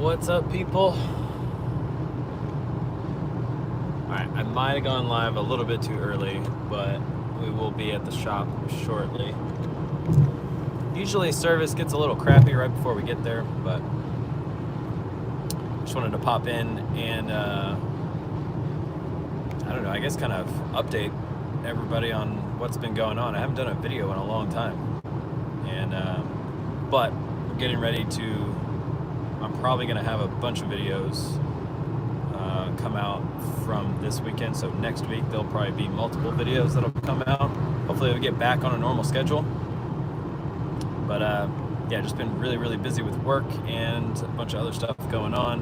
What's up, people? Alright, I might have gone live a little bit too early, but we will be at the shop shortly. Usually service gets a little crappy right before we get there, but just wanted to pop in and I don't know, I guess kind of update everybody on what's been going on. I haven't done a video in a long time, and but we're getting ready to. I'm probably going to have a bunch of videos come out from this weekend, so next week there'll probably be multiple videos that'll come out. Hopefully we'll get back on a normal schedule. But yeah, just been really busy with work and a bunch of other stuff going on.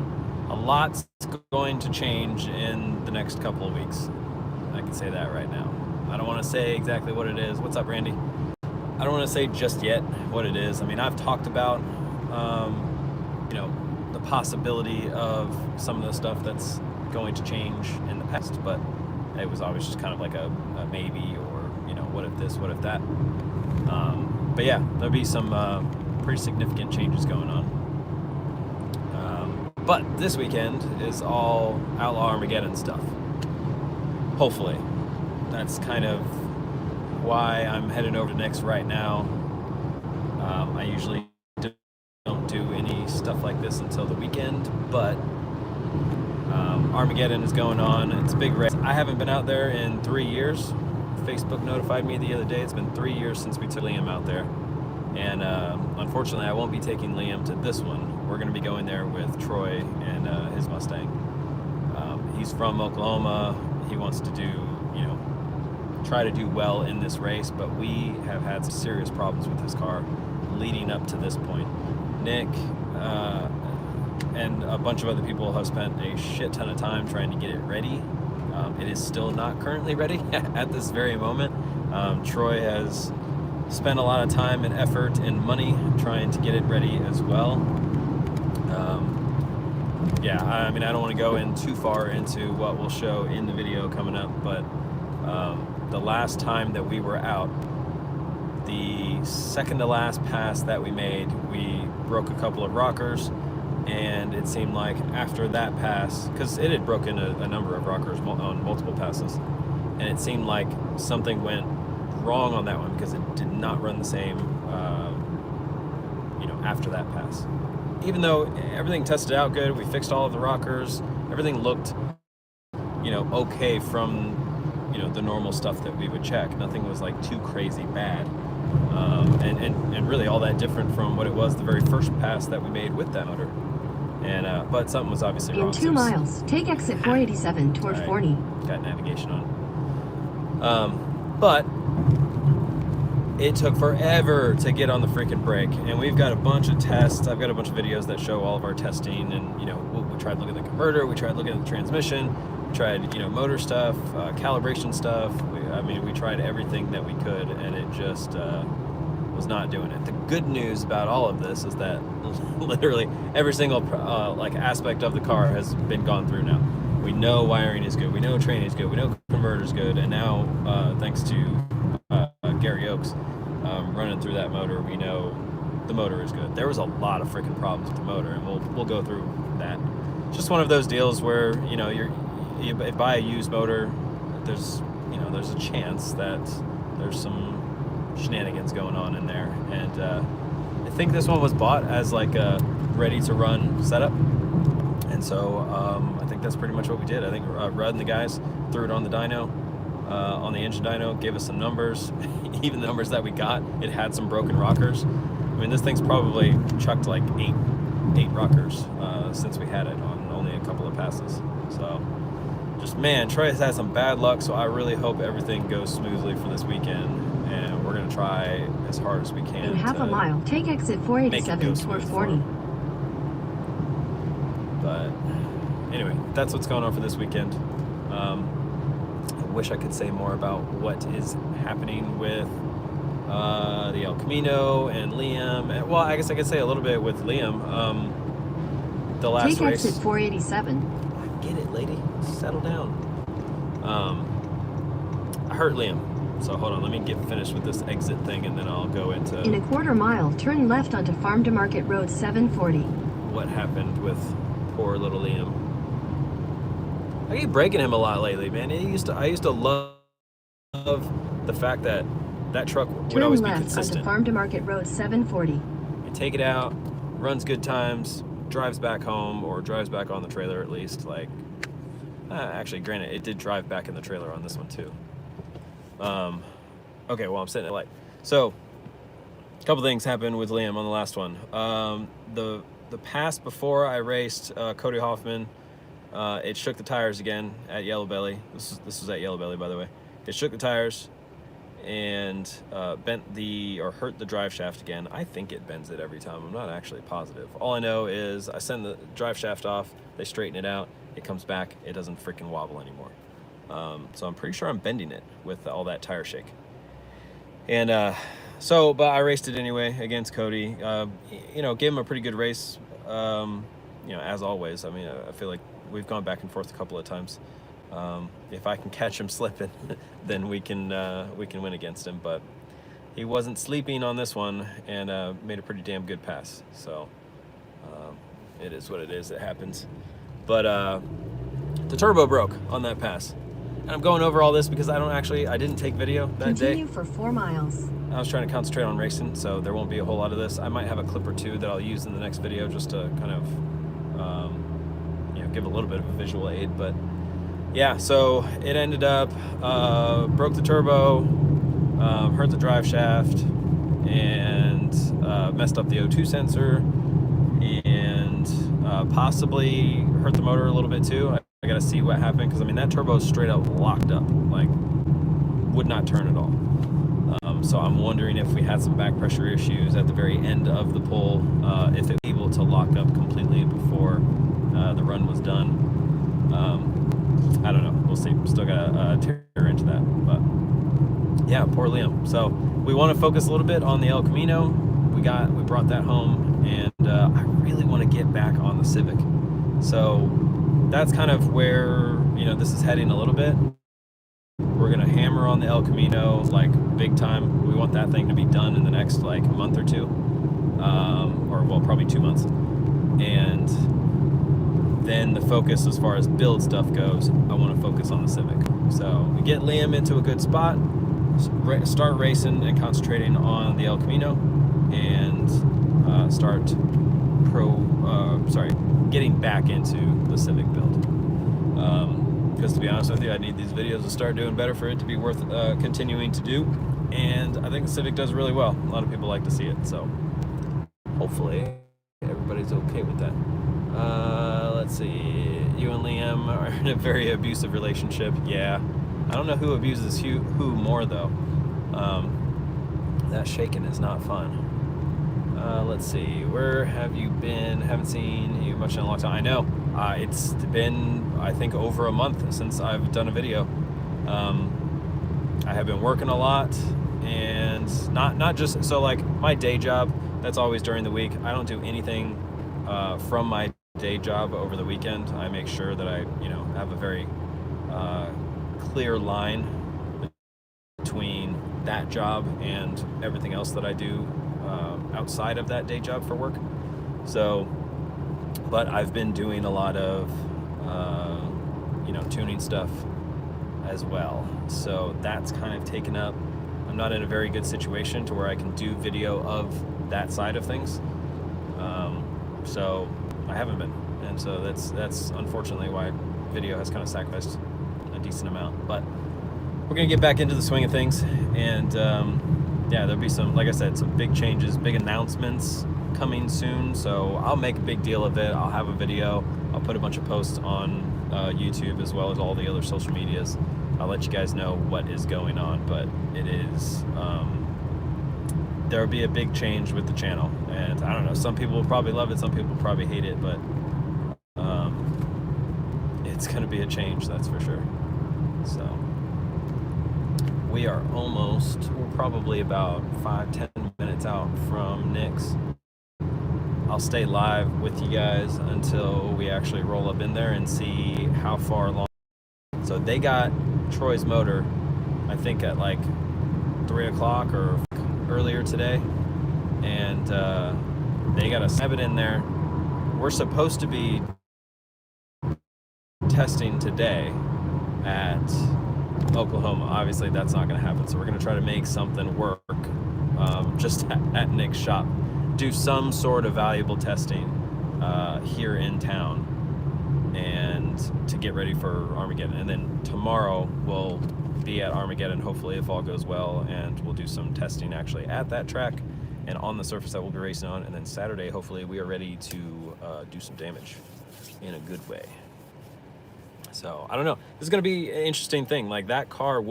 A lot's going to change in the next couple of weeks. I can say that right now. I don't want to say exactly what it is. What's up, Randy? I don't want to say just yet what it is. I mean, I've talked about you know, the possibility of some of the stuff that's going to change in the past, but it was always just kind of like a maybe, or, you know, what if this, what if that. But yeah, there'll be some pretty significant changes going on. But this weekend is all Outlaw Armageddon stuff. Hopefully. That's kind of why I'm headed over to Nick's right now. I usually don't do any stuff like this until the weekend, but Armageddon is going on. It's a big race. I haven't been out there in 3 years. Facebook notified me the other day. It's been 3 years since we took Liam out there, and unfortunately I won't be taking Liam to this one. We're going to be going there with Troy and his Mustang. He's from Oklahoma. He wants to do, you know, try to do well in this race, but we have had some serious problems with his car leading up to this point. Nick and a bunch of other people have spent a shit ton of time trying to get it ready. It is still not currently ready at this very moment. Troy has spent a lot of time and effort and money trying to get it ready as well. Yeah, I mean, I don't want to go in too far into what we'll show in the video coming up, but the last time that we were out, the second to last pass that we made, we broke a couple of rockers, and it seemed like after that pass, because it had broken a number of rockers on multiple passes, and it seemed like something went wrong on that one because it did not run the same, you know, after that pass. Even though everything tested out good, we fixed all of the rockers, everything looked, you know, okay from, you know, the normal stuff that we would check. Nothing was like too crazy bad. And really all that different from what it was the very first pass that we made with that motor. And but something was obviously wrong. In 2 miles, take exit 487 toward right. 40. Got navigation on. But it took forever to get on the freaking brake, and we've got a bunch of tests. I've got a bunch of videos that show all of our testing, and, you know, we tried looking at the converter, we tried looking at the transmission, we tried, you know, motor stuff, calibration stuff. I mean, we tried everything that we could, and it just was not doing it. The good news about all of this is that literally every single like aspect of the car has been gone through now. We know wiring is good, we know training is good, we know converter is good, and now thanks to Gary Oakes running through that motor, we know the motor is good. There was a lot of freaking problems with the motor, and we'll go through that. It's just one of those deals where, you know, you buy a used motor, there's, you know, there's a chance that there's some shenanigans going on in there, and I think this one was bought as like a ready to run setup, and so I think that's pretty much what we did. I think Rudd and the guys threw it on the dyno, on the engine dyno, gave us some numbers. Even the numbers that we got, it had some broken rockers. I mean, this thing's probably chucked like eight rockers since we had it on only a couple of passes. So just, man, Troy has had some bad luck, so I really hope everything goes smoothly for this weekend, and we're gonna try as hard as we can. In half a mile, take exit 487 toward 40. But anyway, that's what's going on for this weekend. I wish I could say more about what is happening with the El Camino and Liam. And, well, I guess I could say a little bit with Liam. The last take race. exit 487. I get it, lady. Settle down. I hurt Liam. So hold on, let me get finished with this exit thing, and then I'll go into... In a quarter mile, turn left onto Farm to Market Road 740. what happened with poor little Liam. I keep breaking him a lot lately, man. I used to love the fact that truck would Turn always be left consistent. onto Farm to Market Road 740. You take it out, runs good times, drives back home, or drives back on the trailer at least. Like, actually, granted, it did drive back in the trailer on this one too. Okay, well, I'm sitting at light. So, a couple things happened with Liam on the last one. The pass before I raced Cody Hoffman, it shook the tires again at Yellow Belly. This was at Yellow Belly, by the way. It shook the tires and hurt the drive shaft again. I think it bends it every time. I'm not actually positive. All I know is I send the drive shaft off, they straighten it out, it comes back, it doesn't freaking wobble anymore. So I'm pretty sure I'm bending it with all that tire shake. And but I raced it anyway against Cody. Gave him a pretty good race. As always. I mean, I feel like we've gone back and forth a couple of times. If I can catch him slipping, then we can win against him. But he wasn't sleeping on this one and made a pretty damn good pass. So it is what it is. It happens. But the turbo broke on that pass. And I'm going over all this because I didn't take video that day. Continue for 4 miles. I was trying to concentrate on racing, so there won't be a whole lot of this. I might have a clip or two that I'll use in the next video just to kind of, give a little bit of a visual aid. But yeah, so it ended up, broke the turbo, hurt the drive shaft, and messed up the O2 sensor, and possibly hurt the motor a little bit too. I gotta see what happened, because I mean that turbo is straight up locked up, like would not turn at all. So I'm wondering if we had some back pressure issues at the very end of the pull, if it was able to lock up completely before the run was done. I don't know. We'll see. Still gotta tear into that. But yeah, poor Liam. So we want to focus a little bit on the El Camino. We brought that home, and I really want to get back on the Civic. So that's kind of where this is heading a little bit. We're gonna hammer on the El Camino like big time. We want that thing to be done in the next like month or two, probably 2 months. And then the focus as far as build stuff goes, I want to focus on the Civic. So we get Liam into a good spot, start racing and concentrating on the El Camino, and start getting back into the Civic build. Because to be honest with you, I need these videos to start doing better for it to be worth continuing to do. And I think the Civic does really well. A lot of people like to see it, so hopefully everybody's okay with that. Let's see. You and Liam are in a very abusive relationship. Yeah. I don't know who abuses who more, though. That shaking is not fun. Let's see. Where have you been? Haven't seen you much in a long time. I know. It's been, I think, over a month since I've done a video. I have been working a lot, and not just, so like my day job, that's always during the week. I don't do anything from my day job over the weekend. I make sure that I, have a very clear line between that job and everything else that I do outside of that day job for work. So, but I've been doing a lot of, tuning stuff as well. So that's kind of taken up. I'm not in a very good situation to where I can do video of that side of things. So I haven't been. And so that's unfortunately why video has kind of sacrificed a decent amount. But we're going to get back into the swing of things. And there'll be some, like I said, some big changes, big announcements coming soon. So I'll make a big deal of it. I'll have a video. I'll put a bunch of posts on YouTube as well as all the other social medias. I'll let you guys know what is going on. But it is, there'll be a big change with the channel. And I don't know, some people will probably love it, some people will probably hate it, but it's going to be a change, that's for sure. So we're probably about 5-10 minutes out from Nick's. I'll stay live with you guys until we actually roll up in there and see how far along. So they got Troy's motor, I think at like 3 o'clock or earlier today, and they got to snap it in there. we're supposed to be testing today at Oklahoma. Obviously, that's not going to happen. So we're going to try to make something work just at Nick's shop. Do some sort of valuable testing here in town and to get ready for Armageddon. And then tomorrow we'll be at Armageddon, hopefully, if all goes well, and we'll do some testing actually at that track and on the surface that we'll be racing on. And then Saturday, hopefully, we are ready to do some damage in a good way. So I don't know. This is going to be an interesting thing. Like, that car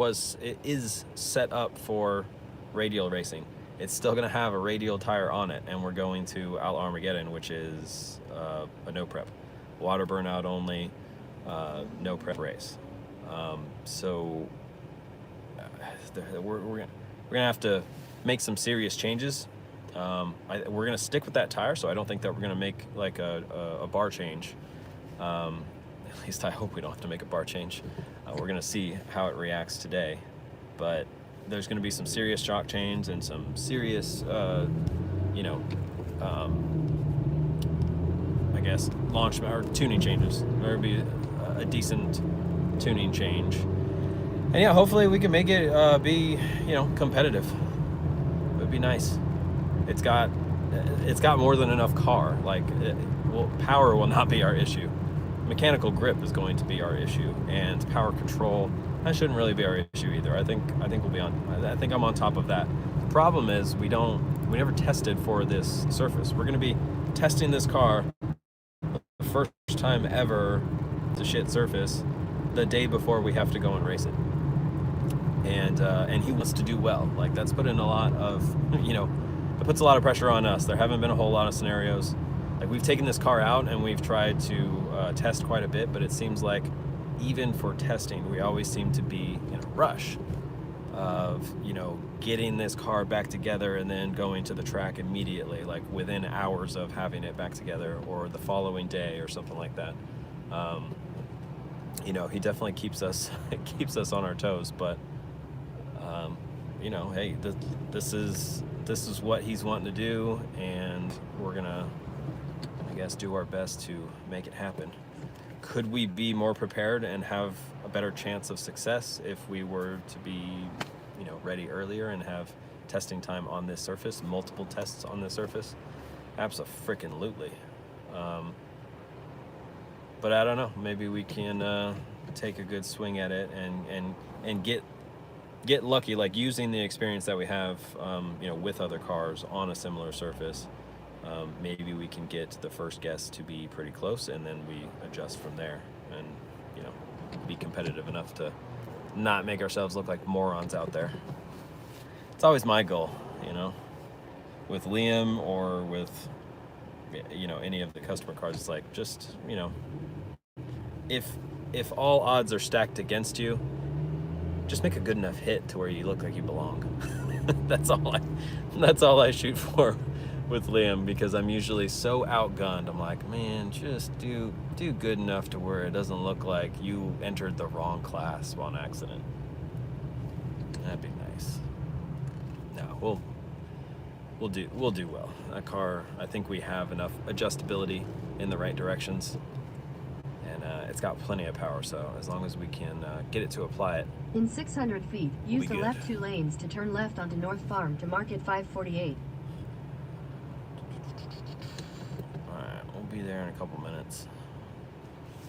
is set up for radial racing. It's still going to have a radial tire on it, and we're going to Outlaw Armageddon, which is a no prep, water burnout only, no prep race. So we're gonna have to make some serious changes. We're gonna stick with that tire, so I don't think that we're gonna make like a bar change. At least I hope we don't have to make a bar change. We're gonna see how it reacts today, but there's gonna be some serious shock change and some serious, I guess, launch or tuning changes. There'll be a decent tuning change. And yeah, hopefully we can make it be, competitive. It would be nice. It's got more than enough car. Like, power will not be our issue. Mechanical grip is going to be our issue, and power control, that shouldn't really be our issue either. I think we'll be on. I think I'm on top of that. The problem is we never tested for this surface. We're going to be testing this car the first time ever to shit surface the day before we have to go and race it. And he wants to do well. Like, that's put in a lot of, it puts a lot of pressure on us. There haven't been a whole lot of scenarios. Like, we've taken this car out and we've tried to test quite a bit, but it seems like even for testing, we always seem to be in a rush of, getting this car back together and then going to the track immediately, like within hours of having it back together, or the following day or something like that. He definitely keeps us on our toes, but hey, this is what he's wanting to do, and we're gonna, I guess, do our best to make it happen. Could we be more prepared and have a better chance of success if we were to be, ready earlier and have testing time on this surface, multiple tests on this surface? Abso-freaking-lutely. But I don't know. Maybe we can take a good swing at it and get lucky, like using the experience that we have, with other cars on a similar surface. Maybe we can get the first guess to be pretty close, and then we adjust from there, and be competitive enough to not make ourselves look like morons out there. It's always my goal, with Liam or with any of the customer cars. It's like, just if all odds are stacked against you, just make a good enough hit to where you look like you belong. That's all I shoot for with Liam, because I'm usually so outgunned. I'm like, man, just do good enough to where it doesn't look like you entered the wrong class on accident. That'd be nice. No, we'll do well. That car, I think we have enough adjustability in the right directions, and it's got plenty of power. So as long as we can get it to apply it. In 600 feet, use the good. left 2 lanes to turn left onto North Farm to market 548. Be there in a couple minutes.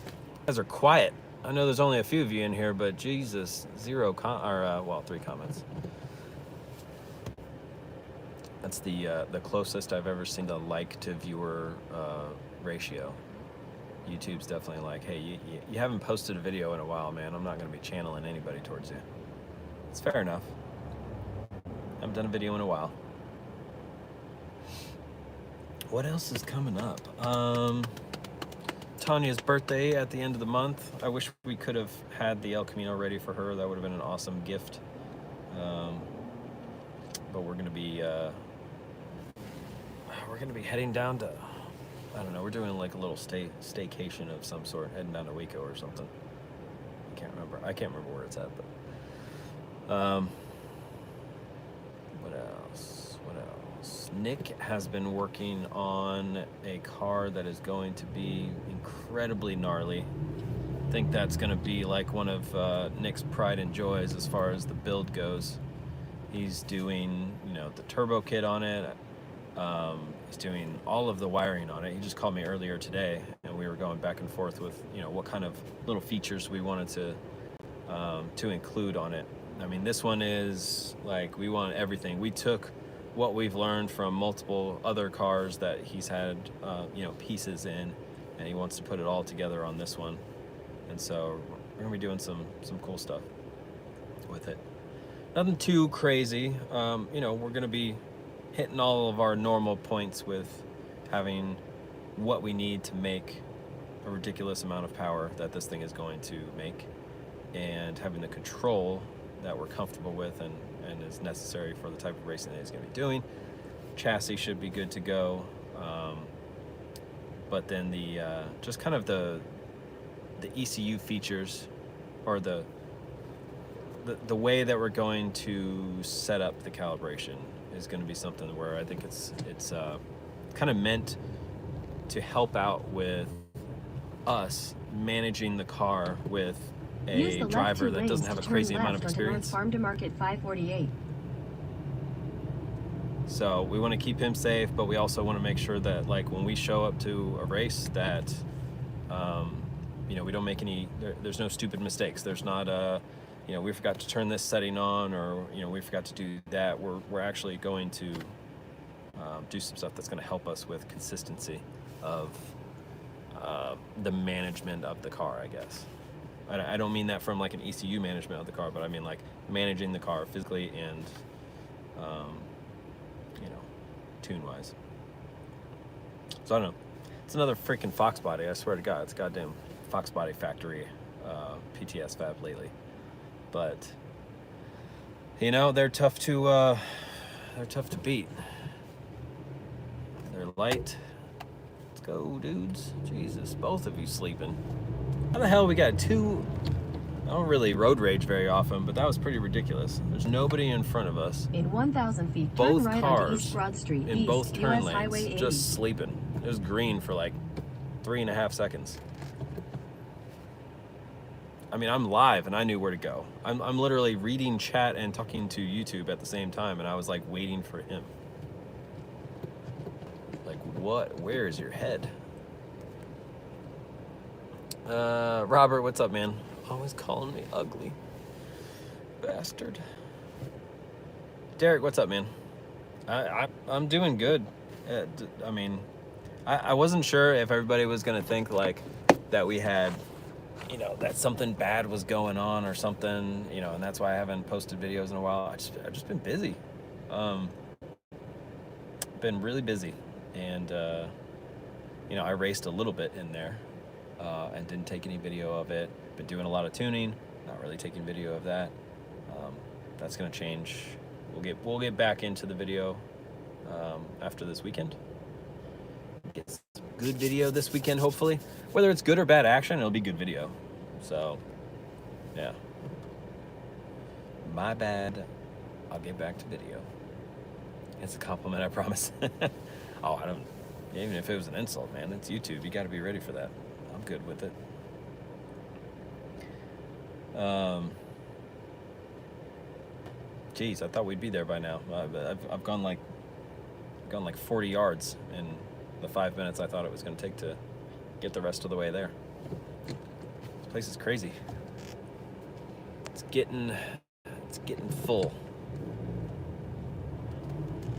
You guys are quiet. I know there's only a few of you in here, but Jesus, 3 comments. That's the closest I've ever seen to like to viewer ratio. YouTube's definitely like, hey, you haven't posted a video in a while, man. I'm not going to be channeling anybody towards you. It's fair enough. I haven't done a video in a while. What else is coming up? Tanya's birthday at the end of the month. I wish we could have had the El Camino ready for her. That would have been an awesome gift. But we're gonna be heading down to, I don't know, we're doing like a little staycation of some sort, heading down to Waco or something. I can't remember where it's at, but what else? Nick has been working on a car that is going to be incredibly gnarly. I think that's going to be like one of Nick's pride and joys as far as the build goes. He's doing, the turbo kit on it. He's doing all of the wiring on it. He just called me earlier today, and we were going back and forth with, what kind of little features we wanted to include on it. I mean, this one is like, we want everything. We took what we've learned from multiple other cars that he's had, pieces in, and he wants to put it all together on this one. And so we're gonna be doing some cool stuff with it. Nothing too crazy. We're gonna be hitting all of our normal points with having what we need to make a ridiculous amount of power that this thing is going to make, and having the control that we're comfortable with and is necessary for the type of racing that he's going to be doing. Chassis should be good to go, but then the just kind of the ECU features, or the way that we're going to set up the calibration is going to be something where I think it's kind of meant to help out with us managing the car with a driver that doesn't have a crazy amount of experience. Farm to Market 548. So we want to keep him safe, but we also want to make sure that, like, when we show up to a race, that we don't make any. There's no stupid mistakes. There's not we forgot to turn this setting on, or we forgot to do that. We're actually going to do some stuff that's going to help us with consistency of the management of the car, I guess. I don't mean that from like an ECU management of the car, but I mean like managing the car physically and tune-wise. So I don't know. It's another freaking Fox body. I swear to God, it's a goddamn Fox body factory PTS fab lately. But they're tough to beat. They're light. Let's go, dudes. Jesus, both of you sleeping. How the hell we got two? I don't really road rage very often, but that was pretty ridiculous. There's nobody in front of us. In 1,000 feet, turn Both right cars onto East Broad Street, in East, both turn US lanes, Highway 80. just sleeping. It was green for like 3.5 seconds. I mean, I'm live and I knew where to go. I'm literally reading chat and talking to YouTube at the same time, and I was like waiting for him. Like, what? Where is your head? Robert, what's up, man? Always calling me ugly. Bastard. Derek, what's up, man? I'm doing good. I mean, I wasn't sure if everybody was gonna think like that we had, that something bad was going on or something, and that's why I haven't posted videos in a while. I've just been busy. Been really busy, and I raced a little bit in there, and didn't take any video of it. Been doing a lot of tuning, not really taking video of that. That's gonna change. We'll get back into the video after this weekend. Get some good video this weekend, hopefully. Whether it's good or bad action, it'll be good video. So, yeah. My bad. I'll get back to video. It's a compliment, I promise. Oh, even if it was an insult, man, it's YouTube. You got to be ready for that. I'm good with it. Geez, I thought we'd be there by now. I've gone like 40 yards in the 5 minutes I thought it was going to take to get the rest of the way there. This place is crazy. It's getting full.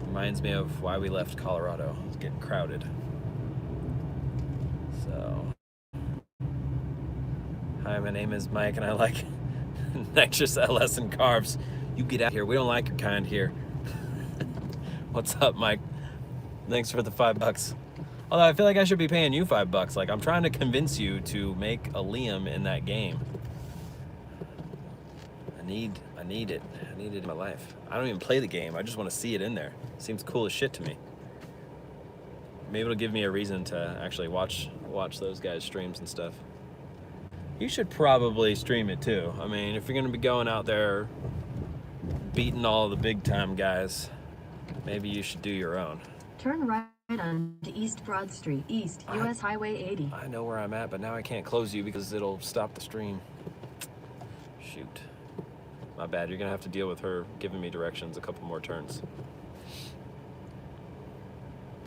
Reminds me of why we left Colorado. It's getting crowded. So, hi, my name is Mike, and I like nitrous LS and carbs. You get out here. We don't like your kind here. What's up, Mike? Thanks for the $5. Although I feel like I should be paying you $5. Like, I'm trying to convince you to make a Liam in that game. I need it. I need it in my life. I don't even play the game. I just want to see it in there. Seems cool as shit to me. Maybe it'll give me a reason to actually watch those guys' streams and stuff. You should probably stream it too. I mean, if you're gonna be going out there beating all the big time guys, Maybe you should do your own. Turn right on to East Broad Street, East, US Highway 80. I know where I'm at, but now I can't close you because it'll stop the stream. Shoot. My bad. You're going to have to deal with her giving me directions a couple more turns.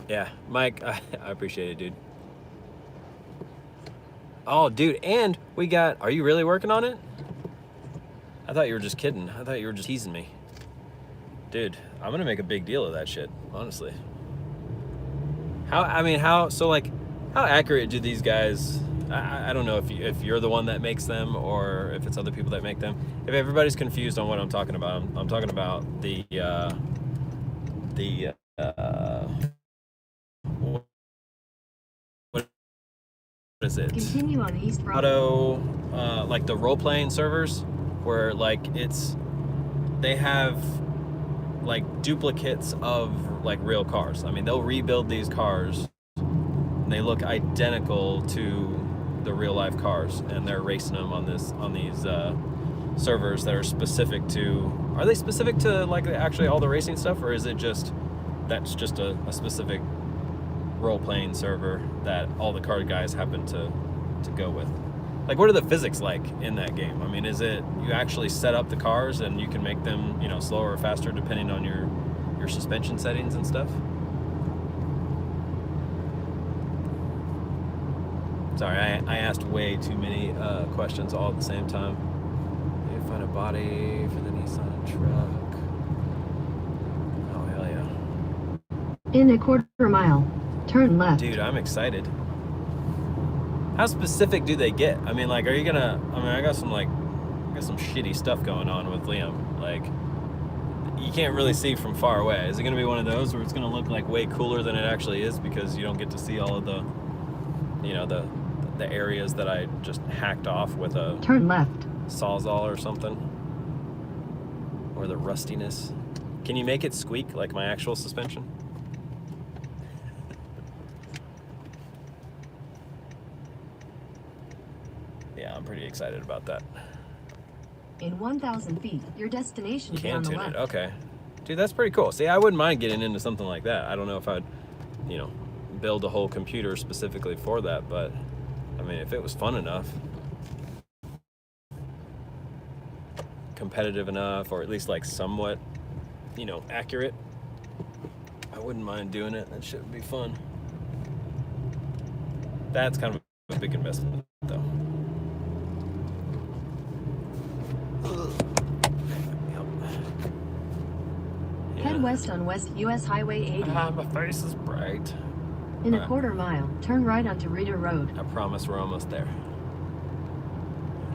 Yeah, Mike, I appreciate it, dude. Oh, dude, and we got... Are you really working on it? I thought you were just kidding. I thought you were just teasing me. Dude, I'm going to make a big deal of that shit, honestly. How accurate do these guys... I don't know if you're the one that makes them or if it's other people that make them. If everybody's confused on what I'm talking about, I'm talking about the what is it? Continue on East Broad. Like the role-playing servers where like they have like duplicates of like real cars. I mean, they'll rebuild these cars and they look identical to the real life cars, and they're racing them on these servers that are specific to... Are they specific to like actually all the racing stuff, or is it just that's just a specific role-playing server that all the car guys happen to go with? Like, what are the physics like in that game? I mean, is it you actually set up the cars and you can make them, you know, slower or faster depending on your suspension settings and stuff? Sorry, I asked way too many questions all at the same time. Need to find a body for the Nissan truck. Oh, hell yeah. In a quarter mile, turn left. Dude, I'm excited. How specific do they get? I mean, like, are you gonna... I mean, I got some shitty stuff going on with Liam. Like, you can't really see from far away. Is it gonna be one of those where it's gonna look like way cooler than it actually is because you don't get to see all of the, you know, the areas that I just hacked off with a turn left Sawzall or something, or the rustiness? Can you make it squeak like my actual suspension? Yeah, I'm pretty excited about that. In 1,000 feet, your destination will be on the Can left. tune it, okay. Dude, that's pretty cool. See, I wouldn't mind getting into something like that. I don't know if I'd, you know, build a whole computer specifically for that, but I mean, if it was fun enough, competitive enough, or at least like somewhat, you know, accurate, I wouldn't mind doing it. That shit would be fun. That's kind of a big investment, though. Head west on West US Highway 80. My face is bright. In a quarter mile, turn right onto Reeder Road. I promise we're almost there.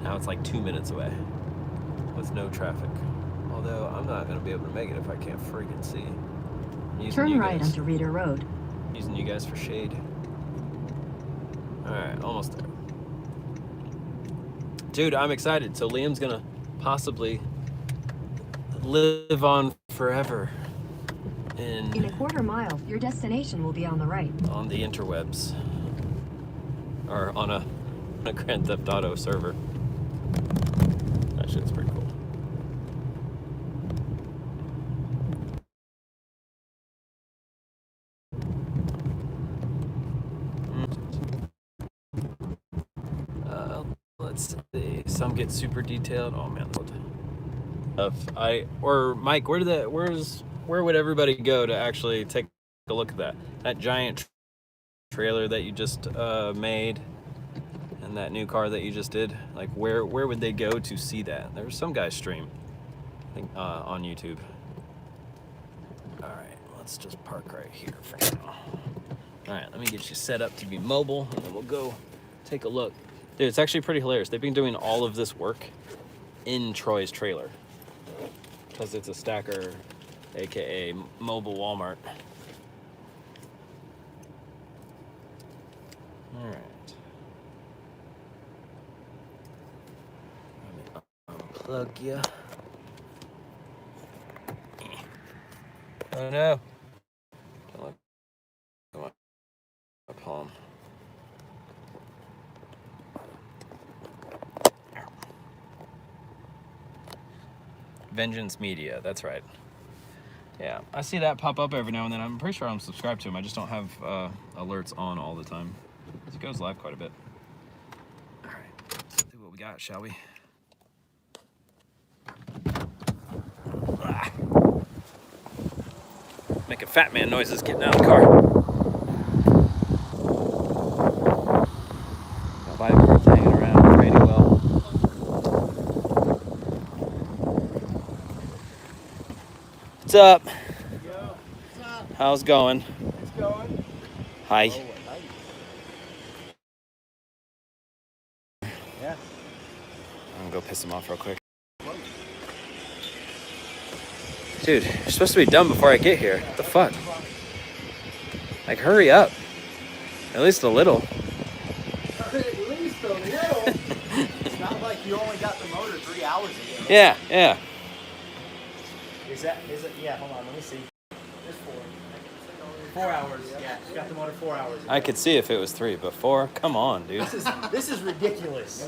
Now it's like 2 minutes away with no traffic. Although I'm not going to be able to make it if I can't freaking see. Turn right onto Reeder Road. Using you guys for shade. Alright, almost there. Dude, I'm excited. So Liam's going to possibly live on forever in a quarter mile, your destination will be on the right. On the interwebs. Or on a Grand Theft Auto server. That shit's pretty cool. Let's see. Some get super detailed. Oh man. Or Mike, where would everybody go to actually take a look at that? That giant trailer that you just made, and that new car that you just did. Like, where would they go to see that? There was some guy's stream, I think, on YouTube. All right, let's just park right here for now. All right, let me get you set up to be mobile, and then we'll go take a look. Dude, it's actually pretty hilarious. They've been doing all of this work in Troy's trailer because it's a stacker, aka mobile Walmart. All right. Let me unplug you. Oh no! Don't look at my palm. Vengeance Media, that's right. Yeah, I see that pop up every now and then. I'm pretty sure I'm subscribed to him. I just don't have alerts on all the time. He goes live quite a bit. All right, let's see what we got, shall we? Ah. Making fat man noises getting out of the car. Vibrants hanging around pretty well. What's up? What's up? How's it going? It's going. Hi. Yeah. I'm gonna go piss him off real quick. Dude, you're supposed to be done before I get here. What the fuck? Like, hurry up. At least a little. At least a little. It's not like you only got the motor 3 hours ago. Yeah, yeah. Is it? Yeah, hold on, let me see. It's 4. 4 hours, yeah. You got the motor 4 hours ago. I could see if it was 3, but 4? Come on, dude. This is ridiculous.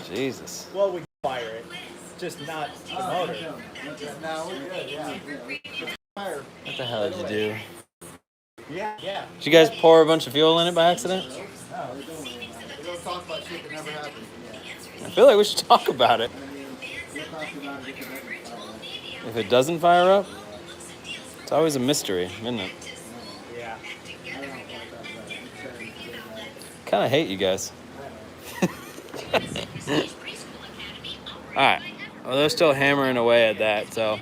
Jesus. Well, we fire it. Just not the motor. No, we're good, yeah. Fire. What the hell did you do? Yeah, yeah. Did you guys pour a bunch of fuel in it by accident? No, we don't talk about shit that never happened. I feel like we should talk about it. I mean, we'll talk about it if it doesn't fire. If it doesn't fire up, it's always a mystery, isn't it? Yeah. I don't know what that's about. I'm saying it's good, Kind of hate you guys. All right. Well, they're still hammering away at that. So,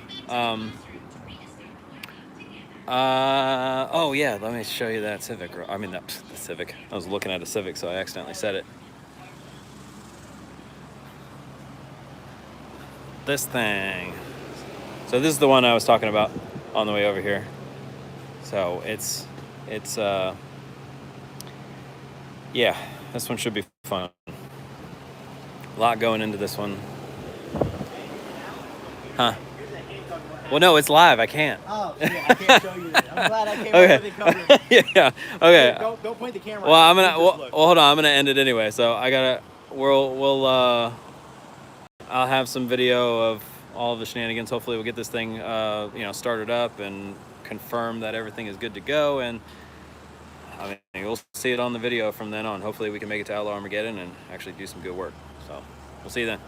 oh yeah, let me show you that Civic. I mean, the Civic. I was looking at a Civic, so I accidentally said it. This thing. So this is the one I was talking about on the way over here. So it's yeah, this one should be fun. A lot going into this one. Huh? Well, no, it's live. I can't. Oh, yeah, I can't show you that. I'm glad I came Okay. up with it covered. Yeah. Okay. Don't point the camera. Well, I'm gonna. Just Well, look. hold on. I'm gonna end it anyway. So I gotta. I'll have some video of all of the shenanigans. Hopefully, we'll get this thing, started up and confirm that everything is good to go. And I mean, we'll see it on the video from then on. Hopefully, we can make it to Outlaw Armageddon and actually do some good work. So we'll see you then.